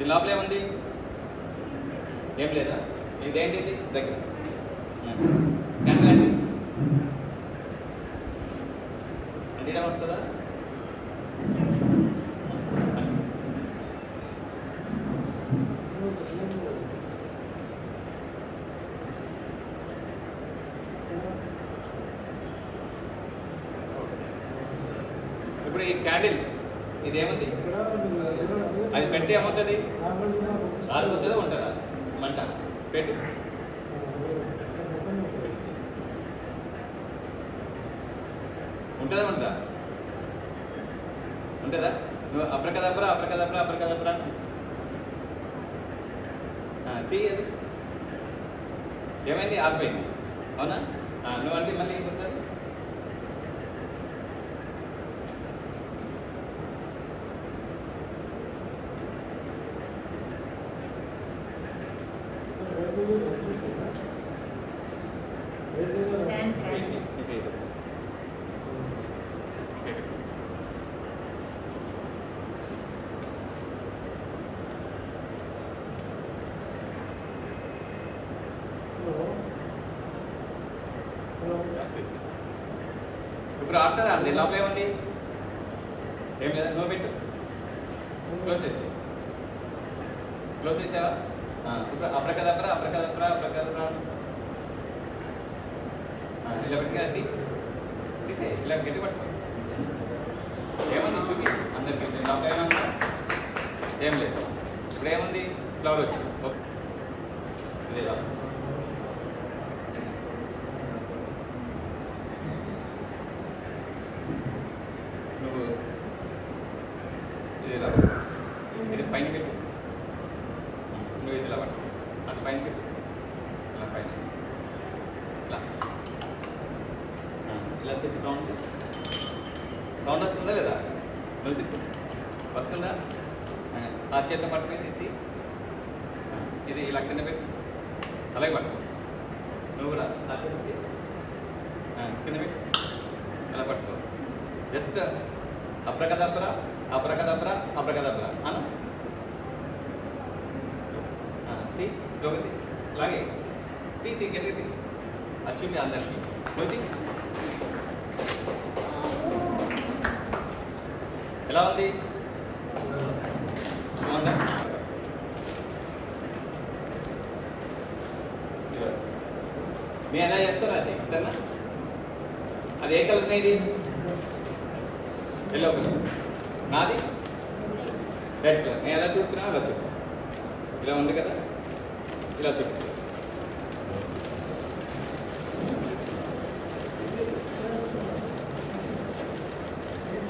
దీని లోపల ఏముంది? ఏం లేదా? ఇదేంటిది దగ్గర క్యాండిల్ అండి అంటియడం వస్తుందా? ఇప్పుడు ఈ క్యాండిల్ ఇదేముంది? అది పెట్టి ఏమవుతుంది? ఆరిపోతుందా ఉంటుందా మంట? పెట్టు. ఉంటుందా ఉంటుందా? ఉంటుందా? నువ్వు అప్రకదప్రా అప్రకదప్రా అప్రకదప్రా తీయదు. ఏమైంది? ఆగిపోయింది. అవునా? నువ్వు అంటే మళ్ళీ ఇంకోసారి ఇప్పుడు ఆడుతుందా? అండి లోపల ఏముంది? ఏం లేదా? నువ్వు పెట్టు. క్లోజ్ చేసి క్లోజ్ చేసావా? ఇప్పుడు అప్రకదప్రా అప్రకదప్రా అప్రకదప్రా ఇలా పెట్టిగా తీసే ఇలా గట్టి పట్టుకో. ఏముంది చూపి అందరికి. లోపల ఏమన్నా ఏం లేదు. ఇప్పుడు ఏముంది? ఫ్లవర్ వచ్చింది. ఇది ఇలా నువ్వు ఇది ఇలా ఇది పైన పెట్టు. నువ్వు ఇది ఇలా పట్టు. అది పైన పెట్టు. ఇలా పైన ఇలా ఇలా తిప్పుతూ ఉంటే సౌండ్ వస్తుందా లేదా? నువ్వు తిప్పు. వస్తుందా? ఆ చేతిలో పట్టుకుని తిప్పి ఇది ఇలా కింద పెట్టు. అలాగే పట్టుకో. నువ్వు కూడా ఆ చేతి కింద పెట్టు. అలా పట్టుకో. Just అప్రకదప్రా అప్రకదప్రా అప్రకదప్రా Anu. ప్లీజ్ స్లోగా తీ. అలాగే తీ గట్టిగా తీ. అది చూపి అందరికి. నువ్వు ఎలా ఉంది? బాగుందా? నేను ఎలా చేస్తారా? చేస్తానా? అది ఏ కలర్ ఇది? Yellow colour. నాది రెడ్ కలర్. నేను ఎలా చూపుతున్నా అలా చూపు. ఇలా ఉంది కదా, ఇలా చూపు.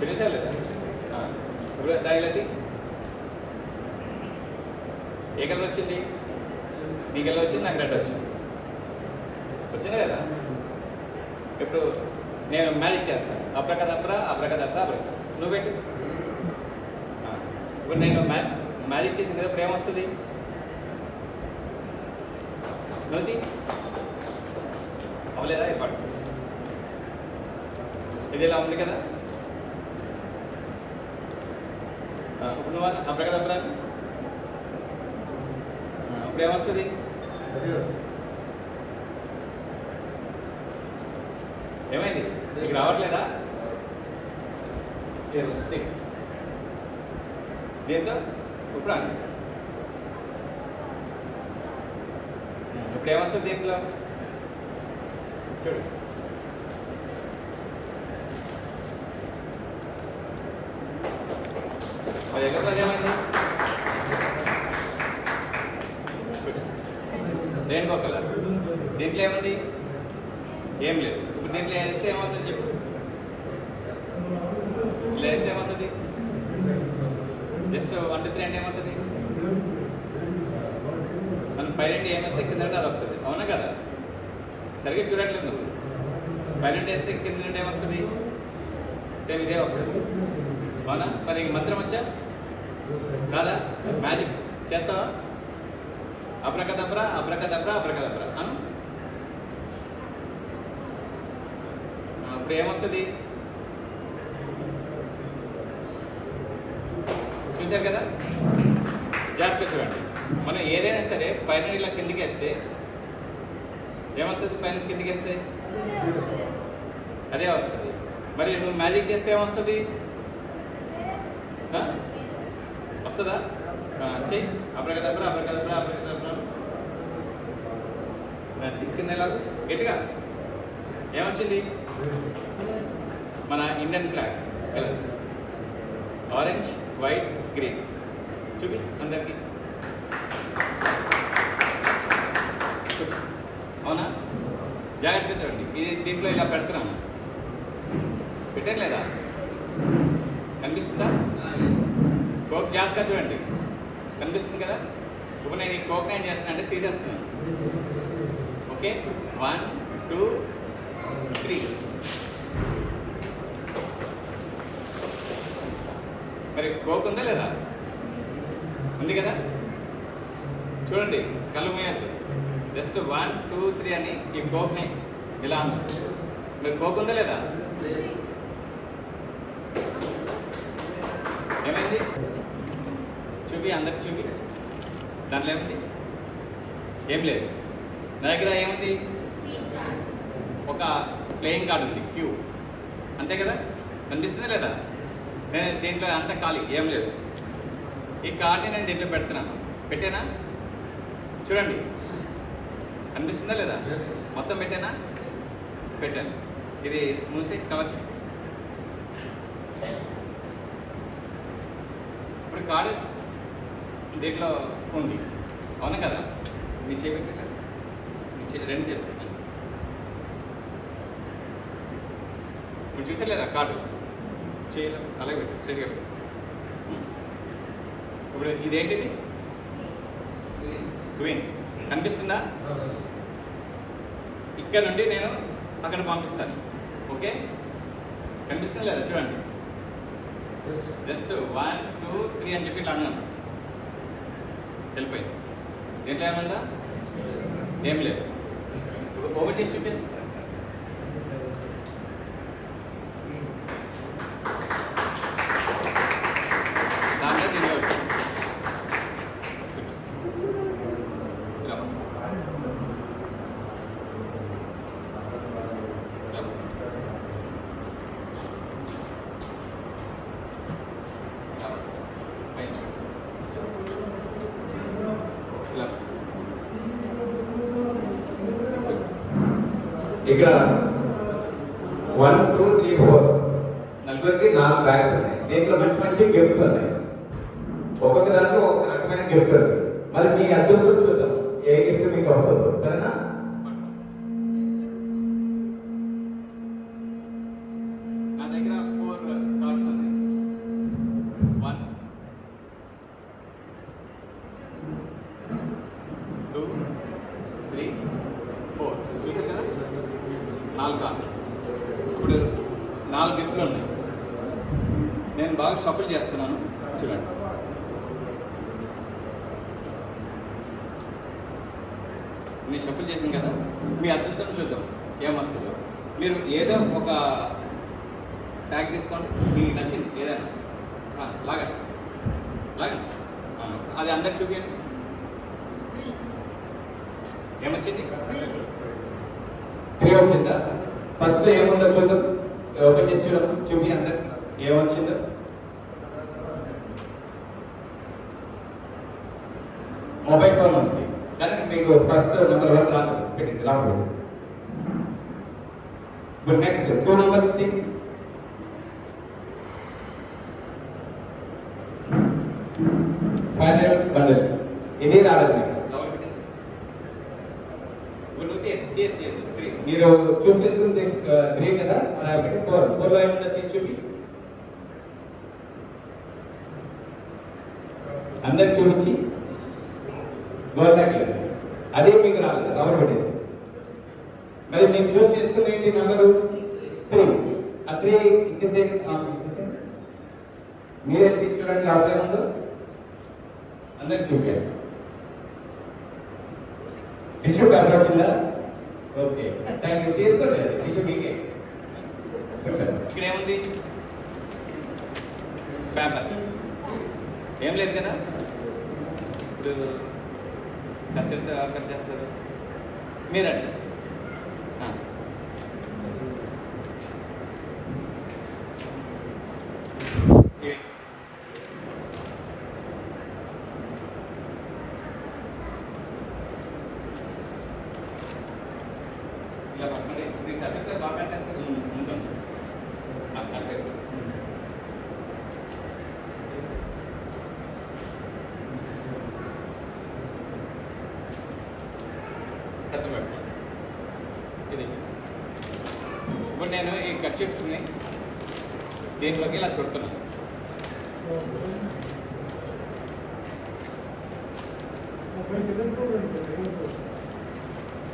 తెలిసా లేదా? ఇప్పుడు దానిలది ఏ కలర్ వచ్చింది? నీకు ఎలా వచ్చింది? నాకు రెడ్ వచ్చింది. వచ్చింది కదా? ఇప్పుడు నేను మ్యాజిక్ చేస్తాను. అప్రకదప్రా అప్రకదప్రా అప్రకదప్రా. నువ్వు పెట్టు. ఇప్పుడు నేను మ్యాజిక్ చేసిన కదా ప్రేమ వస్తుంది. నువ్వు అవ్వలేదా? ఇప్పటి ఇది ఇలా ఉంది కదా. ఇప్పుడు నువ్వు అప్రకదప్రా. ఇప్పుడు ఏమొస్తుంది? ఏమైంది? నీకు రావట్లేదా? స్టిక్ దీంతో ఇప్పుడు అండి. ఇప్పుడు ఏమొస్తుంది దీంట్లో? చూడు. అది ఎక్కడ ఏమైంది? Rainbow colour. దీంట్లో ఏముంది? ఏం లేదు. ఇప్పుడు దీంట్లో వేస్తే ఏమవుతుంది చెప్పు? ఇలా వేస్తే ఏమవుతుంది? జస్ట్ 1 2 3 అంటే ఏమవుతుంది? మనం పైన ఏమేస్తే కింద నుండి అది వస్తుంది. అవునా కదా? సరిగ్గా చూడట్లేదు నువ్వు. పైన వేస్తే కింద నుండి ఏమొస్తుంది? సేమ్ ఇదే వస్తుంది. అవునా? మరి మంత్రం వచ్చా రాదా? మ్యాజిక్ చేస్తావా? అప్రకదప్రా అప్రకదప్రా అప్రకదప్రా అను. ఇప్పుడు ఏమొస్తుంది? చూశారు కదా? జాగ్రత్తగా చూడండి. మనం ఏదైనా సరే పైన ఇలా కిందికి వేస్తే ఏమొస్తుంది? పైన కిందికి వేస్తే అదే వస్తుంది. మరి నువ్వు మ్యాజిక్ చేస్తే ఏమొస్తుంది? వస్తుందా? చెయ్యి. అబ్రకదబ్రా అబ్రకదబ్రా అబ్రకదబ్రా కింద ఎలా గట్టిగా ఏమొచ్చింది? మన Indian flag colours orange, white, green. చూపి అందరికి. అవునా? జాగ్రత్తగా చూడండి. ఇది దీంట్లో ఇలా పెడుతున్నాము. పెట్టట్లేదా? కనిపిస్తుందా? కోక్ జాగ్రత్తగా చూడండి. కనిపిస్తుంది కదా? ఇప్పుడు నేను ఈ కోక్ ఏం చేస్తున్నా అంటే తీసేస్తున్నాను. ఓకే, 1 2 3. మరి కోక్ ఉందా లేదా? ఉంది కదా? చూడండి, కళ్ళు మూయద్దు. జస్ట్ 1 2 3 అని ఈ కోక్ని ఇలా అన్నా. మరి కోక్ ఉందా లేదా? ఏమైంది? చూపి అందరికి చూపి. దాంట్లో ఏముంది? ఏం లేదు. నా దగ్గర ఏముంది? ఒక ప్లేయింగ్ కార్డు ఉంది, క్యూ. అంతే కదా? కనిపిస్తుందా లేదా? నేను దీంట్లో అంతా ఖాళీ, ఏం లేదు. ఈ కార్డ్ని నేను దీంట్లో పెడుతున్నాను. పెట్టానా? చూడండి, కనిపిస్తుందా లేదా? మొత్తం పెట్టానా? పెట్టాను. ఇది మూసి కవర్ చేసి ఇప్పుడు కార్డు దీంట్లో ఉంది. అవునా కదా? మీ చేపెట్టాను, రెండు చేతులు. ఇప్పుడు చూసే లేదా కార్డు? చేయలేదు, అలాగే పెట్టు, స్ట్రైట్గా పెట్టు. ఇప్పుడు ఇదేంటిది? క్వీన్. కనిపిస్తుందా? ఇక్కడ నుండి నేను అక్కడ పంపిస్తాను. ఓకే, కనిపిస్తుందా లేదా? చూడండి, జస్ట్ 1 2 3 అని చెప్పి ఇట్లా అన్నాను. వెళ్ళిపోయింది. దీంట్లో ఏముందా? ఏం లేదు. ఇప్పుడు ఓపెన్ చేసి చూపించండి. దాంట్లో నేను ఇక్కడ 1 2 3 4 నలుగురికి 4 బ్యాగ్స్ ఉన్నాయి. దీంట్లో మంచి మంచి గిఫ్ట్స్ ఉన్నాయి. ఒక్కొక్క దాంట్లో ఒక రకమైన గిఫ్ట్ ఉంది. మరి మీ అదృష్టం చూద్దాం, ఏ గిఫ్ట్ మీకు వస్తుందో. సరేనా? నా దగ్గర 4 కార్డ్స్ ఉన్నాయి. 1 2 3 4. చూసారు కదా? 4 కార్డు. ఇప్పుడు 4 గిఫ్ట్లు ఉన్నాయి. నేను బాగా షఫుల్ చేస్తున్నాను, చూడండి. నేను షఫుల్ చేసాను కదా? మీ అదృష్టం చూద్దాం ఏమొస్తుందో. మీరు ఏదో ఒక ట్యాగ్ తీసుకోండి, మీకు నచ్చింది ఏదైనా లాగండి. లాగండి, అది అందరికి చూపించండి. ఏమొచ్చింది? 3 వచ్చిందా? ఫస్ట్ ఏముందో చూద్దాం. ఓపెన్ చేసి చూద్దాం. చూపి అందరికి ఏమొచ్చిందో. మొబైల్ ఫోన్ ఉంది, కానీ మీకు ఫస్ట్ నెంబర్ 1 రాదు. పెట్టేసి లాక్ పెట్టేసి. ఇప్పుడు నెక్స్ట్ 2 నెంబర్ 3. Final bundle. ఇది రాలేదు మీకు. మీరు చూస్ చేసుకుంటే 3 కదా? అలా పెట్టి 4 లో ఏముందో తీసి చూపి అందరికి చూపించి. Gold necklace. అదే మీకు రాలేదు, రవర్ పెట్టేసి. మరి మీరు చూస్ చేసుకున్న ఏంటి? నెంబరు 3. ఆ 3 ఇచ్చేసే. మీరే తీసి చూడండి, లాభం ఏముందో అందరికి చూపించాలి. టిష్యూ పేపర్ వచ్చిందా? Okay, thank you. తీసుకోండి టిష్యూ మీకే. ఇక్కడ ఏముంది? పేపర్. ఏం లేదు కదా? ఇప్పుడు కత్తిరితో ఎవరు కట్ చేస్తారు? మీరండి. ఇలా పక్కనే ఇది కత్తిరితో బాగా కట్ చేస్తారు. ఉంటుంది అంటే కత్తి పెట్టుకోండి. ఇది ఇప్పుడు నేను ఈ కట్ చెప్తుంది దీంట్లోకి ఇలా చుడుతున్నాను.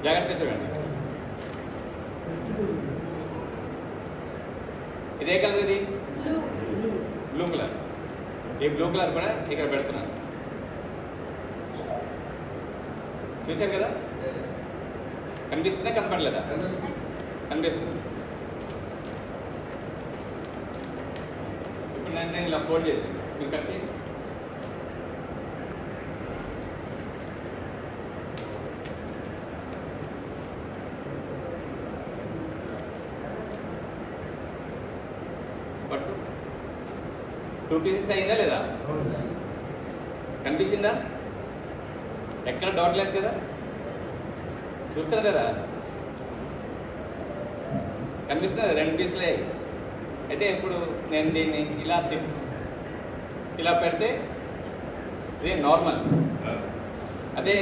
జాగ్రత్తగా చూడండి. ఇదే కలర్ ఇది బ్లూ కలర్. ఈ బ్లూ కలర్ కూడా ఇక్కడ పెడుతున్నాను. చూశారు కదా? కనిపిస్తుందా కనపడలేదా? కనిపిస్తుంది. ఇప్పుడు నేను ఇలా ఫోల్డ్ చేసాను. మీరు కట్ చేయండి. పట్టు 2 పీసెస్ అయిందా లేదా? కనిపించిందా? ఎక్కడ డౌట్ లేదు కదా? చూస్తారు కదా? కనిపిస్తుంది 2 పీసులే. అయితే ఇప్పుడు నేను దీన్ని ఇలా పెడితే ఇది నార్మల్. అదే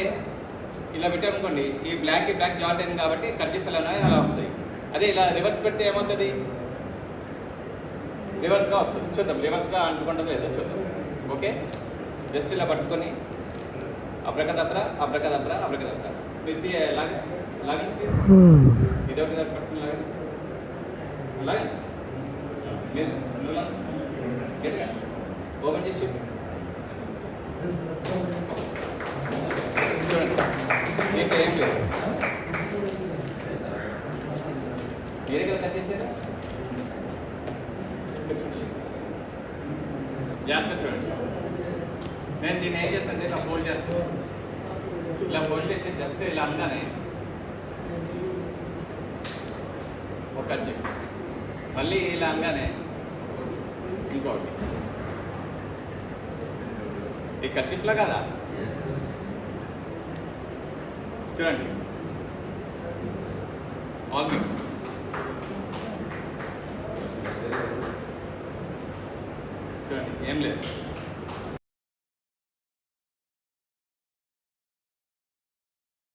ఇలా పెట్టామనుకోండి ఈ బ్లాక్ జాయింట్ అయింది కాబట్టి కర్చీఫ్లు అనేవి అలా వస్తాయి. అదే ఇలా రివర్స్ పెడితే ఏమవుతుంది? రివర్స్గా వస్తుంది. చూద్దాం రివర్స్గా అంటుకుంటుందో లేదో చూద్దాం. ఓకే, జస్ట్ ఇలా పట్టుకొని అబ్రకదబ్రా అబ్రకదబ్రా అబ్రకదబ్రా ఇది లాగండి. ఇది ఒకటి పట్టుకుని లాగండి. అలాగే మీరు గట్టిగా ఓపెన్ చేసి చూడండి. దీంట్లో ఏం లేదు. మీరే కదా కట్ చేసారా? జాగ్రత్త చూడండి. నేను దీన్ని ఏం చేస్తాను, ఇలా ఫోల్డ్ చేస్తాను. ఇలా ఫోల్డ్ చేసి జస్ట్ ఇలా అనగానే ఒక కట్ చేయి. మళ్ళీ ఇలా అనగానే ఇంకోటి. ఈ కర్చీఫ్లా కదా? చూడండి, ఆల్ మిక్స్. చూడండి ఏం లేదు.